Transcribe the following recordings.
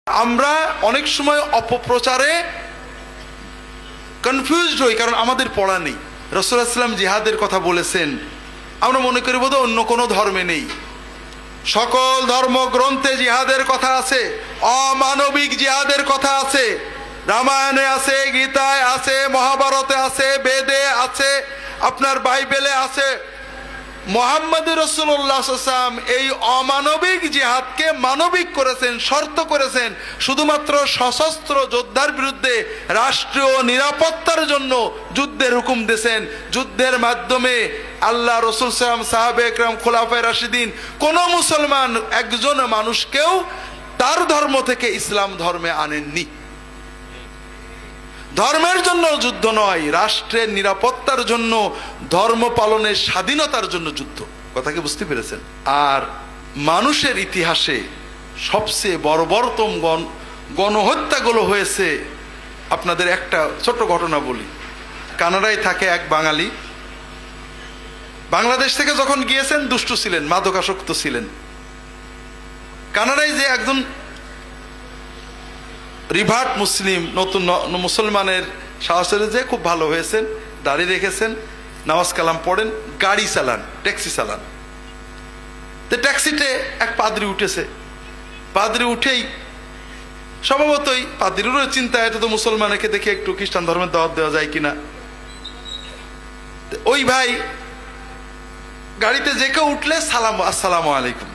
আমরা অনেক সময় অপপ্রচারে কনফিউজড হই, কারণ আমাদের পড়া নেই। রাসূলুল্লাহ সাল্লাল্লাহু আলাইহি ওয়াসাল্লাম জিহাদের কথা বলেছেন, আমরা মনে করি বোধহয় অন্য কোনো ধর্মে নেই। সকল ধর্মগ্রন্থে জিহাদের কথা আছে, অমানবিক জিহাদের কথা আছে। রামায়ণে আছে, গীতায় আছে, মহাভারতে আছে, বেদে আছে, আপনার বাইবেলে আছে। মুহাম্মদ রাসূলুল্লাহ সাল্লাল্লাহু আলাইহি ওয়াসাল্লাম এই অমানবিক জিহাদকে মানবিক করেছেন, শর্ত করেছেন। শুধুমাত্র সশস্ত্র যোদ্ধার বিরুদ্ধে রাষ্ট্রীয় নিরাপত্তার জন্য যুদ্ধের হুকুম দিয়েছেন। যুদ্ধের মাধ্যমে আল্লাহ রাসূল সাল্লাল্লাহু আলাইহি ওয়াসাল্লাম, সাহাবে একরাম, খোলাফায়ে রাশিদিন, কোন মুসলমান একজন মানুষকেও তার ধর্ম থেকে ইসলাম ধর্মে আনেননি। ধর্মের জন্য যুদ্ধ নয়, রাষ্ট্রের নিরাপত্তার জন্য, ধর্ম পালনের স্বাধীনতার জন্য যুদ্ধ। কথা কি বুঝতে পেরেছেন? আর মানুষের ইতিহাসে সবচেয়ে বর্বরতম গণহত্যাগুলো হয়েছে। আপনাদের একটা ছোট্ট ঘটনা বলি। কানাডায় থাকে এক বাঙালি, বাংলাদেশ থেকে যখন গিয়েছেন দুষ্টু ছিলেন, মাদকাসক্ত ছিলেন। কানাডায় যে একজন রিভার্ট মুসলিম, নতুন মুসলমানের সাহসের যে খুব ভালো হয়েছেন, দাড়ি রেখেছেন, নামাজ কালাম পড়েন, গাড়ি চালান, ট্যাক্সি চালান। তো ট্যাক্সিতে এক পাদ্রী উঠেছে। পাদ্রী উঠেই স্বভাবতই পাদ্রীরও চিন্তা, এটা তো মুসলমানকে দেখে একটু খ্রিস্টান ধর্মের দাওয়াত দেওয়া যায় কিনা। ওই ভাই গাড়িতে যে কেউ উঠলে সালাম, আসসালামু আলাইকুম।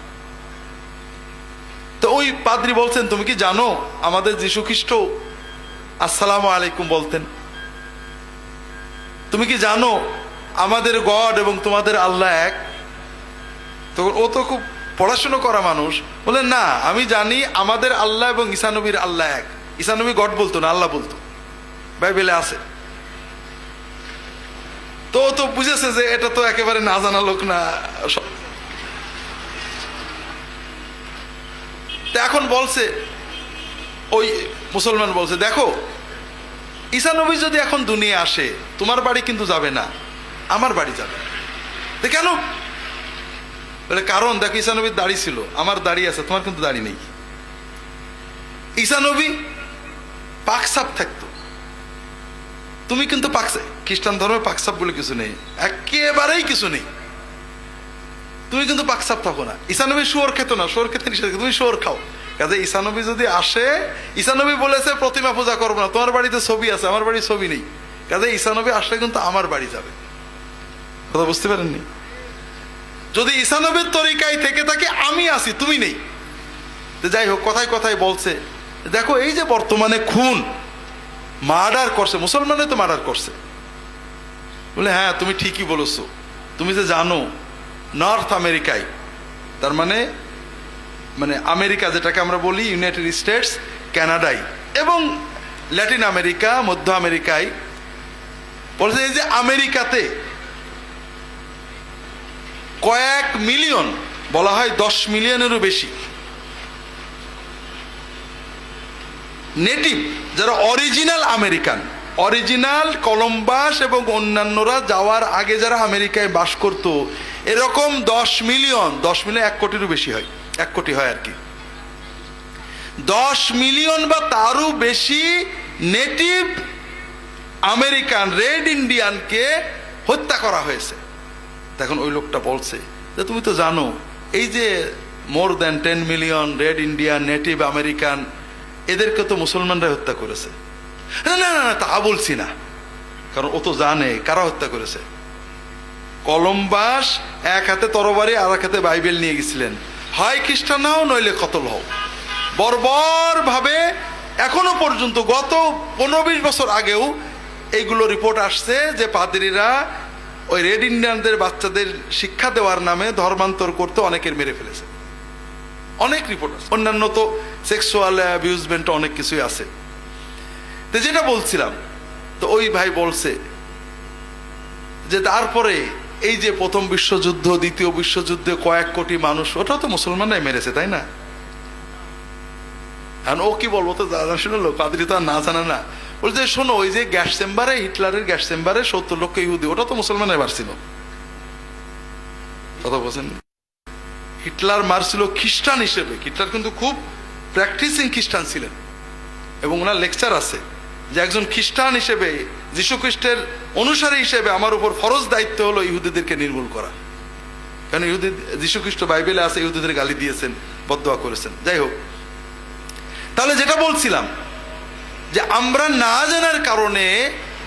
তো ওই পাদ্রী বলছেন, তুমি কি জানো আমাদের যীশু খ্রিস্ট আসসালামু আলাইকুম বলতেন? তুমি কি জানো আমাদের গড এবং তোমাদের আল্লাহ এক? তখন ও তো খুব পড়াশুনো করা মানুষ, বলে না, আমি জানি আমাদের আল্লাহ এবং ঈসা নবীর আল্লাহ এক। ঈসা নবী গড বলতো না, আল্লাহ বলতো, বাইবেলে আছে। তো ও তো বুঝেছে যে এটা তো একেবারে না জানা লোক না। এখন বলছে, ওই মুসলমান বলছে, দেখো ঈসা নবী যদি এখন দুনিয়া আসে, তোমার বাড়ি কিন্তু যাবে না, আমার বাড়ি যাবে। কেন? বলে কারণ দেখো, ঈসা নবীর দাড়ি ছিল, আমার দাড়ি আছে, তোমার কিন্তু দাড়ি নেই। ঈসা নবী পাকসাপ থাকতো, তুমি কিন্তু পাকসাপ। খ্রিস্টান ধর্মে পাকসাপ বলে কিছু নেই, একেবারেই কিছু নেই। তুমি কিন্তু পাকসাপ থাকো না। ঈসা নবী শুয়োর খেতো না, শুয়োর খেতে নিষেধ, তুমি শুয়োর খাও। কাজে ঈসা নবী যদি আসে, ঈসা নবী বলেছে প্রতিমা পূজা করবো না, তোমার বাড়িতে ছবি আছে, আমার বাড়ির ছবি নেই। কাজে ঈসা নবী আসলে কিন্তু আমার বাড়ি যাবে। কথা বুঝতে পারেননি? যদি ঈসা নবীর তরিকায় থেকে থাকে, আমি আছি, তুমি নেই। যাই হোক, কথায় কথায় বলছে, দেখো এই যে বর্তমানে খুন, মার্ডার করছে, মুসলমানে তো মার্ডার করছে। বলে হ্যাঁ, তুমি ঠিকই বলেছো। তুমি যে জানো নর্থ আমেরিকায়, তার মানে আমেরিকা যেটাকে আমরা বলি ইউনাইটেড স্টেটস, কানাডায় এবং ল্যাটিন আমেরিকা, মধ্য আমেরিকায়, বলছে এই যে আমেরিকাতে কয়েক মিলিয়ন, বলা হয় 10 মিলিয়নেরও বেশি নেটিভ, যারা অরিজিনাল আমেরিকান, অরিজিনাল কলম্বাস এবং অন্যান্যরা যাওয়ার আগে যারা আমেরিকায় বাস করত, এরকম 10 মিলিয়ন, 1 কোটিরও বেশি হয়, 1 কোটি হয় আর কি, 10 মিলিয়ন বা তারও বেশি নেটিভ আমেরিকান রেড ইন্ডিয়ানকে হত্যা করা হয়েছে। তখন ওই লোকটা বলছে যে তুমি তো জানো এই যে more than 10 million red Indian native American, এদেরকে তো মুসলমানরা হত্যা করেছে। না না না, তা বলছি না, কারণ ও তো জানে কারা হত্যা করেছে। কলম্বাস এক হাতে তরবারি আর এক হাতে বাইবেল নিয়ে গেছিলেন, হয় খ্রিস্টান হও নইলে কতল হও। বর্বর ভাবে এখনো পর্যন্ত, গত 15-20 বছর আগেও এইগুলো রিপোর্ট আসছে যে পাদ্রীরা ওই রেড ইন্ডিয়ানদের বাচ্চাদের শিক্ষা দেওয়ার নামে ধর্মান্তর করতে অনেকের মেরে ফেলেছে। অনেক রিপোর্ট আছে, অন্যান্য তো সেক্সুয়াল অ্যাবিউজমেন্ট অনেক কিছুই আছে। তো যেটা বলছিলাম, তো ওই ভাই বলছে যে তারপরে এই যে প্রথম বিশ্বযুদ্ধ, দ্বিতীয় বিশ্বযুদ্ধে কয়েক কোটি মানুষ, ওটাও তো মুসলমানরাই মেরেছে, তাই না? এখন ও কি বলবো, তো জানা শুনলো, পাদ্রী তো আর না জানা না। বলছে শোনো, ওই যে গ্যাস চেম্বারে, হিটলারের গ্যাস চেম্বারে 70 লক্ষ ইহুদি, ওটা তো মুসলমানরাই মারছিল। কথা বলছেন, হিটলার মারছিল খ্রিস্টান হিসেবে। হিটলার কিন্তু খুব প্র্যাকটিসিং খ্রিস্টান ছিলেন এবং ওনার লেকচার আছে যে একজন খ্রিস্টান হিসেবে, যীশু খ্রিস্টের অনুসারী হিসেবে আমার উপর ফরজ দায়িত্ব হলো ইহুদিদেরকে নির্মূল করা। কারণ যীশু খ্রিস্ট বাইবেলে আছে ইহুদিদের গালি দিয়েছেন, বদদোয়া করেছেন। যাই হোক, তাহলে যেটা বলছিলাম যে আমরা না জানার কারণে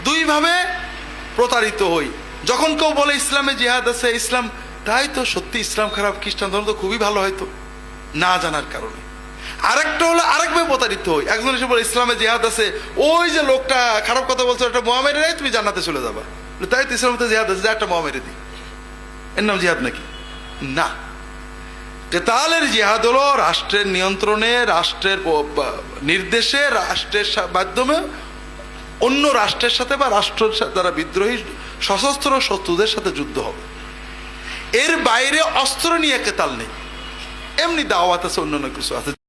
দুইভাবে প্রতারিত হই। যখন কেউ বলে ইসলামে জিহাদ আছে, ইসলাম, তাই তো সত্যি ইসলাম খারাপ, খ্রিস্টান ধর্ম তো খুবই ভালো, হয়তো না জানার কারণে। আরেকটা হলো আরেকভাবে প্রতারিত হই, একজন এসে বলে ইসলামে জিহাদ আছে, ওই যে লোকটা খারাপ কথা বলছো একটা বোমা মেরে নেই, তুমি জান্নাতে চলে যাবা, তাই তো ইসলামে জিহাদ আছে, একটা বোমা মেরে দিই, এর নাম জিহাদ নাকি? না, কেতালের জিহাদ হলো রাষ্ট্রের নিয়ন্ত্রণে, রাষ্ট্রের নির্দেশে, রাষ্ট্রের মাধ্যমে অন্য রাষ্ট্রের সাথে বা রাষ্ট্রের সাথে যারা বিদ্রোহী সশস্ত্র শত্রুদের সাথে যুদ্ধ হবে। এর বাইরে অস্ত্র নিয়ে কেতাল নেই, এমনি দাওয়াত আছে, অন্যান্য কিছু আছে।